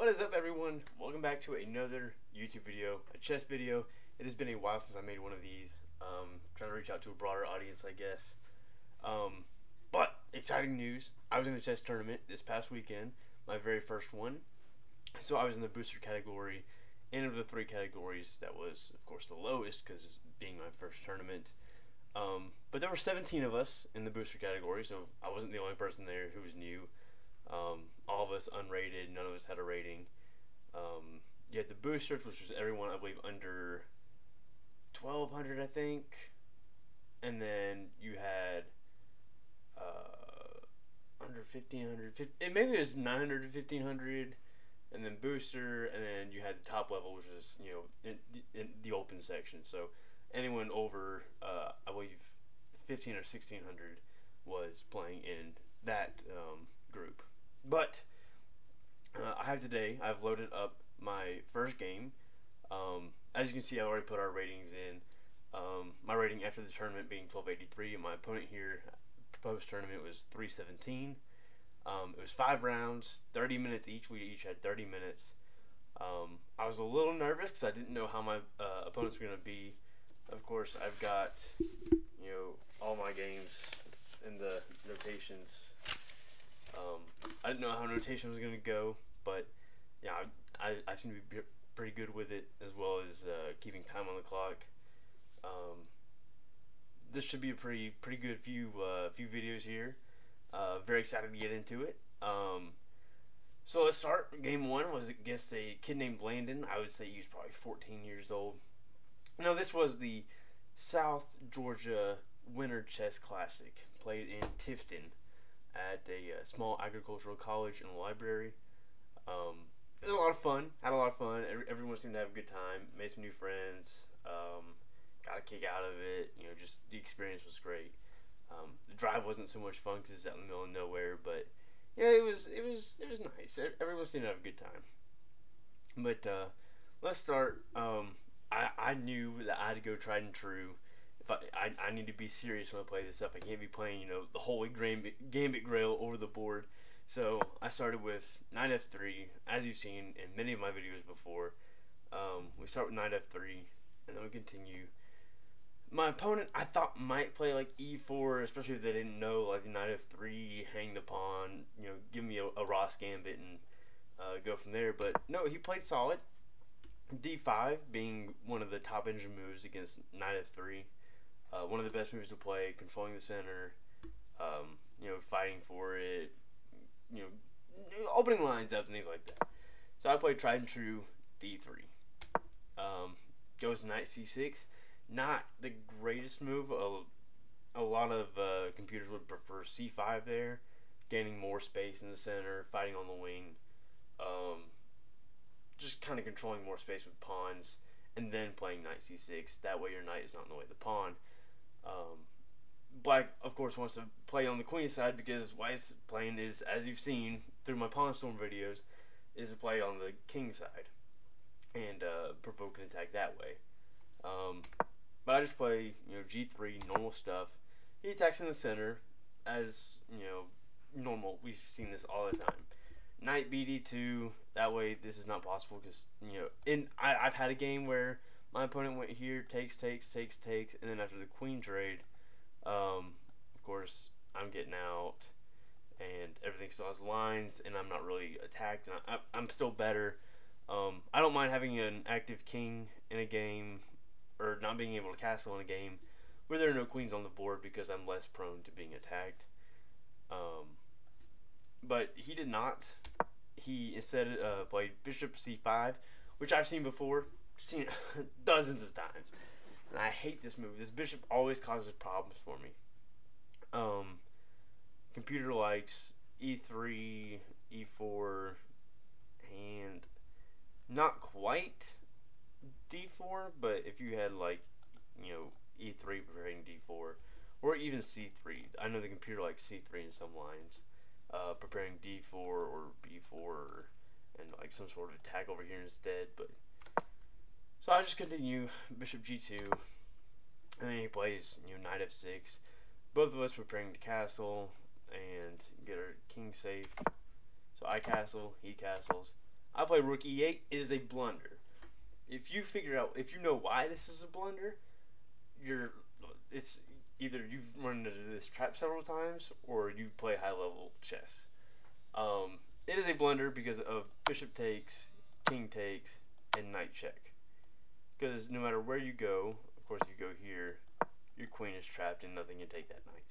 is up, everyone? Welcome back to another YouTube video, a chess video. It has been a while since I made one of these. Trying to reach out to a broader audience, I guess. But exciting news. I was in a chess tournament this past weekend, my very first one. So I was in the booster category, and of the three categories, that was, of course, the lowest because being my first tournament. But there were 17 of us in the booster category, so I wasn't the only person there who was new. All of us unrated, none of us had a rating. You had the boosters, which was everyone, I believe, under 1,200, I think. And then you had under 1,500, maybe it was 900 to 1,500, and then booster, and then you had the top level, which is, you know, in the open section. So anyone over, I believe, 1,500 or 1,600 was playing in that group. But I've loaded up my first game. As you can see, I already put our ratings in. My rating after the tournament being 1283, and my opponent here proposed tournament was 317. It was 5 rounds, 30 minutes each. We each had 30 minutes. I was a little nervous because I didn't know how my opponents were going to be. Of course, I've got, you know, all my games in the notations. I didn't know how notation was going to go, but yeah, I seem to be pretty good with it, as well as keeping time on the clock. This should be a pretty good few videos here. Very excited to get into it. So let's start. Game 1 was against a kid named Landon. I would say he was probably 14 years old. Now, this was the South Georgia Winter Chess Classic, played in Tifton at a small agricultural college and library. It was a lot of fun. Had a lot of fun. Everyone seemed to have a good time. Made some new friends. Got a kick out of it. You know, just the experience was great. The drive wasn't so much fun because it's out in the middle of nowhere, but yeah, it was nice. Everyone seemed to have a good time. But let's start. I knew that I had to go tried and true. If I need to be serious when I play this up. I can't be playing, you know, the holy gambit grail over the board. So I started with knight f3, as you've seen in many of my videos before. We start with knight f3, and then we continue. My opponent, I thought, might play like e4, especially if they didn't know, like knight f3, hang the pawn, you know, give me a Ross gambit and go from there. But no, he played solid. d5 being one of the top engine moves against knight f3. One of the best moves to play, controlling the center, you know, fighting for it, you know, opening lines up and things like that. So I played tried and true d3. Goes knight c6. Not the greatest move. A lot of computers would prefer c5 there, gaining more space in the center, fighting on the wing, just kind of controlling more space with pawns, and then playing knight c6. That way your knight is not in the way of the pawn. Black, of course, wants to play on the queen side because White's playing is, as you've seen through my Pawn Storm videos, is to play on the king side and provoke an attack that way. But I just play, you know, g3, normal stuff. He attacks in the center, as, you know, normal. We've seen this all the time. Knight bd2. That way, this is not possible because, you know, I've had a game where my opponent went here, takes, and then after the queen trade, of course, I'm getting out, and everything still has lines, and I'm not really attacked, and I'm still better. I don't mind having an active king in a game, or not being able to castle in a game where there are no queens on the board because I'm less prone to being attacked. But he did not. He instead played bishop c5, which I've seen before. Seen it dozens of times, and I hate this move. This bishop always causes problems for me. Computer likes e3, e4, and not quite d4, but if you had, like, you know, e3 preparing d4, or even c3. I know the computer likes c3 in some lines, preparing d4 or b4, and like some sort of attack over here instead. But so I just continue bishop g2, and then he plays, you know, knight f6. Both of us preparing to castle and get our king safe. So I castle, he castles. I play rook e8. It is a blunder. If you figure out, if you know why this is a blunder, it's either you've run into this trap several times or you play high level chess. It is a blunder because of bishop takes, king takes, and knight check. Because no matter where you go, of course you go here, your queen is trapped and nothing can take that knight.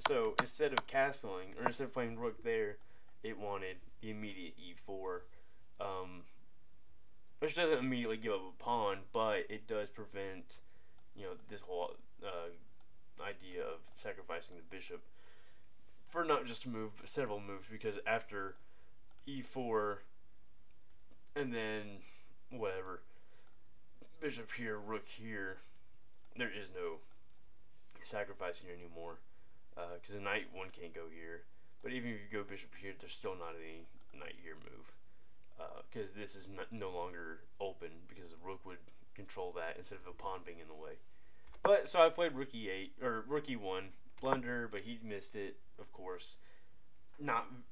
So instead of castling, or instead of playing rook there, it wanted the immediate e4, which doesn't immediately give up a pawn, but it does prevent, this whole idea of sacrificing the bishop for not just a move, but several moves, because after e4 and then whatever, bishop here, rook here, there is no sacrificing anymore, because the knight one can't go here. But even if you go bishop here, there's still not any knight here move, because this is no longer open, because the rook would control that instead of a pawn being in the way. But so I played rook e8 or rook e1, blunder, but he missed it, of course.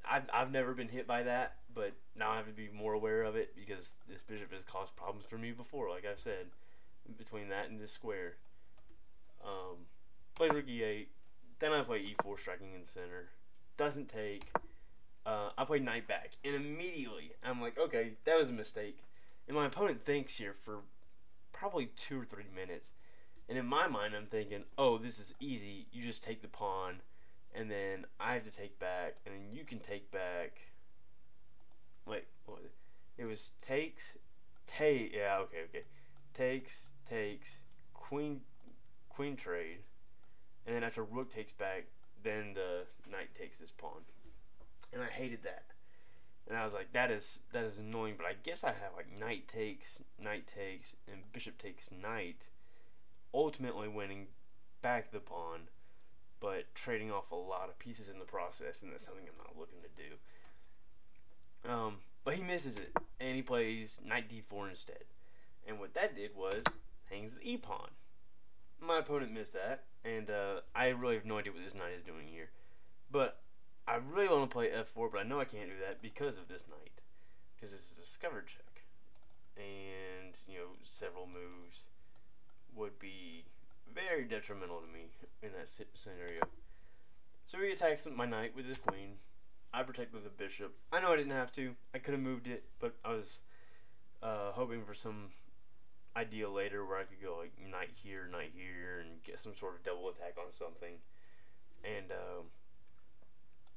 I've never been hit by that, but now I have to be more aware of it because this bishop has caused problems for me before, like I've said, between that and this square. Play rook e8, then I play e4, striking in the center. Doesn't take. I play knight back, and immediately I'm like, okay, that was a mistake. And my opponent thinks here for probably 2 or 3 minutes, and in my mind I'm thinking, oh, this is easy. You just take the pawn, and then I have to take back, and then you can take back. Wait, what was it? It was takes, yeah, okay. Takes, queen trade, and then after rook takes back, then the knight takes this pawn. And I hated that. And I was like, that is annoying, but I guess I have like knight takes, and bishop takes knight, ultimately winning back the pawn, but trading off a lot of pieces in the process, and that's something I'm not looking to do. But he misses it, and he plays knight d4 instead. And what that did was hangs the e-pawn. My opponent missed that, and I really have no idea what this knight is doing here. But I really want to play f4, but I know I can't do that because of this knight, because this is a discovered check, and several moves would be very detrimental to me in that scenario. So he attacks my knight with his queen. I protect with the bishop. I know I didn't have to. I could have moved it, but I was hoping for some idea later where I could go like knight here, and get some sort of double attack on something. And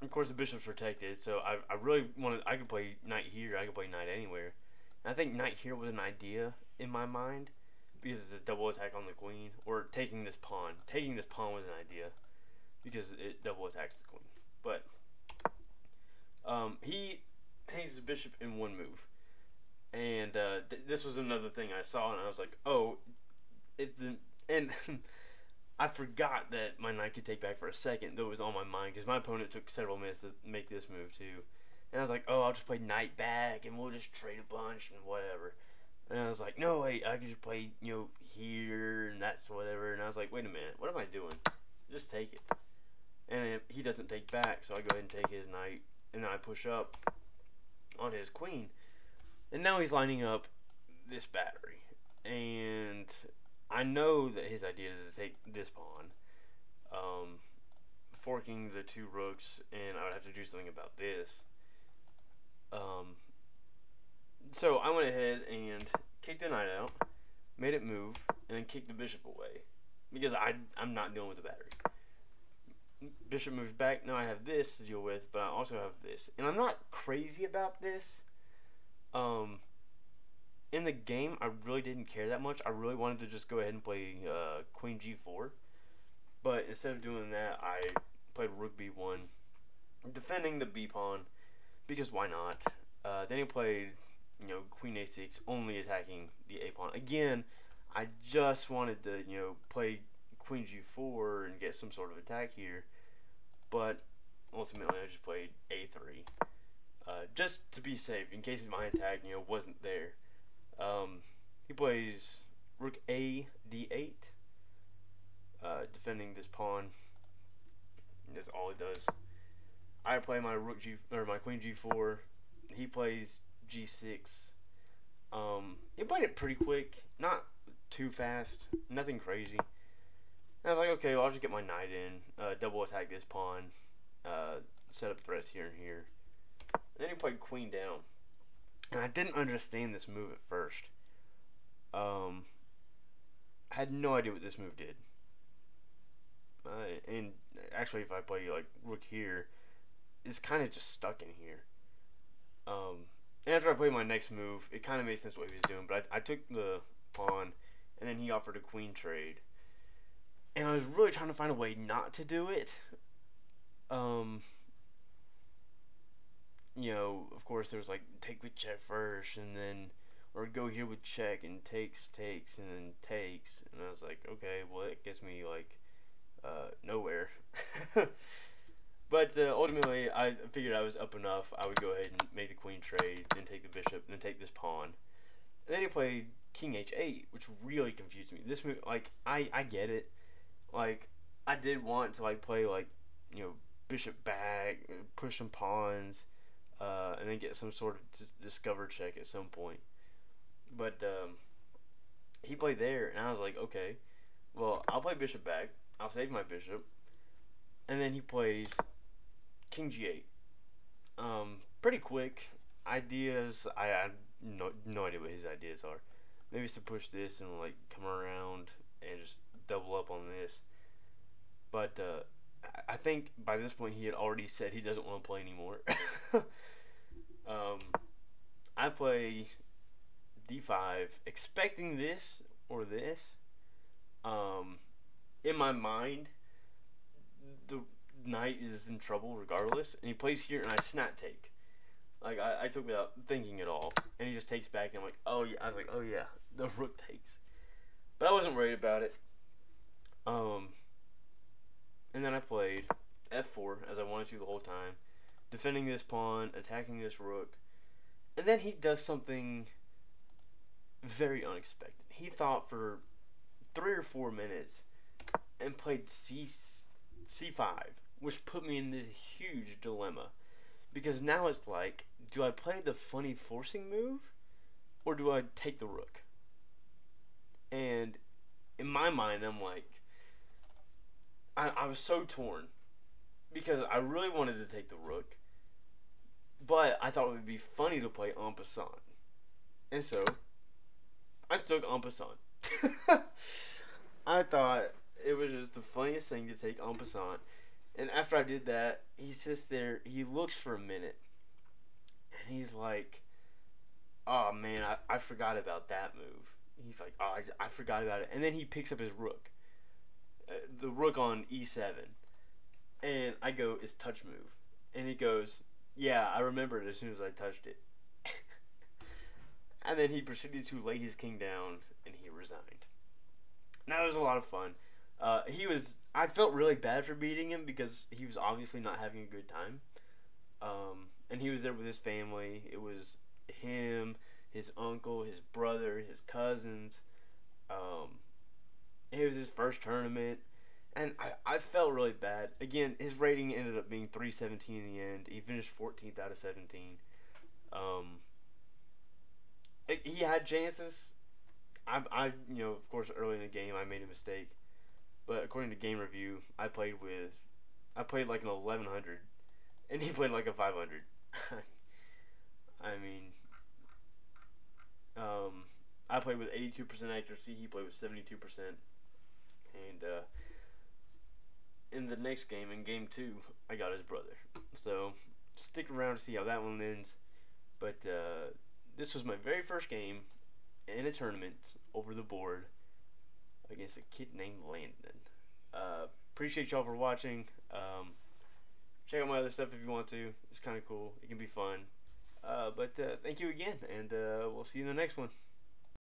of course the bishop's protected, so I really wanted. I could play knight here. I could play knight anywhere. And I think knight here was an idea in my mind because it's a double attack on the queen, or taking this pawn. Taking this pawn was an idea because it double attacks the queen. But he hangs his bishop in one move. And this was another thing I saw, and I was like, oh, and I forgot that my knight could take back for a second, though it was on my mind, because my opponent took several minutes to make this move too. And I was like, oh, I'll just play knight back, and we'll just trade a bunch, and whatever. And I was like, no, wait, I can just play, here, and that's whatever. And I was like, wait a minute, what am I doing? Just take it. And he doesn't take back, so I go ahead and take his knight, and then I push up on his queen. And now he's lining up this battery. And I know that his idea is to take this pawn, forking the 2 rooks, and I would have to do something about this. So I went ahead and kicked the knight out, made it move, and then kicked the bishop away, because I'm not dealing with the battery. Bishop moves back. Now I have this to deal with, but I also have this. And I'm not crazy about this. In the game, I really didn't care that much. I really wanted to just go ahead and play queen g4. But instead of doing that, I played rook b1, defending the b pawn, because why not? Then he played, queen a6, only attacking the a pawn. Again, I just wanted to, play queen g4 and get some sort of attack here. But ultimately, I just played a3. Just to be safe, in case my attack, wasn't there. He plays rook a d8, defending this pawn. And that's all it does. I play my my queen g4, he plays G6. He played it pretty quick, not too fast, nothing crazy. And I was like, okay, well, I'll just get my knight in, double attack this pawn, set up threats here and here. And then he played queen down. And I didn't understand this move at first. I had no idea what this move did. And actually, if I play like rook here, it's kind of just stuck in here. And after I played my next move, it kind of made sense what he was doing. But I took the pawn, and then he offered a queen trade. And I was really trying to find a way not to do it. You know, of course, there was like take with check first, and then or go here with check and takes, and then takes. And I was like, okay, well, it gets me like nowhere. But ultimately, I figured I was up enough. I would go ahead and make the queen trade, then take the bishop, then take this pawn. And then he played king h8, which really confused me. This move, like, I get it. Like, I did want to like play like, you know, bishop back, push some pawns, and then get some sort of discover check at some point. But he played there, and I was like, okay, well, I'll play bishop back. I'll save my bishop. And then he plays king g8. Pretty quick. Ideas, I have no idea what his ideas are. Maybe it's to push this and like come around and just double up on this. But I think by this point he had already said he doesn't want to play anymore. I play d5 expecting this or this. In my mind, the knight is in trouble regardless, and he plays here, and I snap take. Like, I took without thinking at all, and he just takes back, and I'm like, oh yeah. I was like, oh yeah, the rook takes. But I wasn't worried about it. And then I played f4 as I wanted to the whole time, defending this pawn, attacking this rook, and then he does something very unexpected. He thought for 3 or 4 minutes and played c5, which put me in this huge dilemma, because now it's like, do I play the funny forcing move or do I take the rook? And in my mind, I'm like, I was so torn, because I really wanted to take the rook, but I thought it would be funny to play en passant, and so I took en passant. I thought it was just the funniest thing to take en passant. And after I did that, he sits there, he looks for a minute, and he's like, oh man, I forgot about that move. He's like, oh, I forgot about it. And then he picks up his rook, the rook on e7. And I go, it's touch move. And he goes, yeah, I remembered as soon as I touched it. And then he proceeded to lay his king down, and he resigned. Now, it was a lot of fun. I felt really bad for beating him, because he was obviously not having a good time. And he was there with his family. It was him, his uncle, his brother, his cousins. It was his first tournament. And I felt really bad. Again, his rating ended up being 317 in the end. He finished 14th out of 17. He had chances. I of course, early in the game, I made a mistake. But according to Game Review, I played like an 1100, and he played like a 500. I mean, I played with 82% accuracy. He played with 72%. And in the next game, in game 2, I got his brother. So stick around to see how that one ends. But this was my very first game in a tournament over the board against a kid named Landon. Appreciate y'all for watching. Check out my other stuff if you want to. It's kind of cool. It can be fun. But thank you again, and we'll see you in the next one.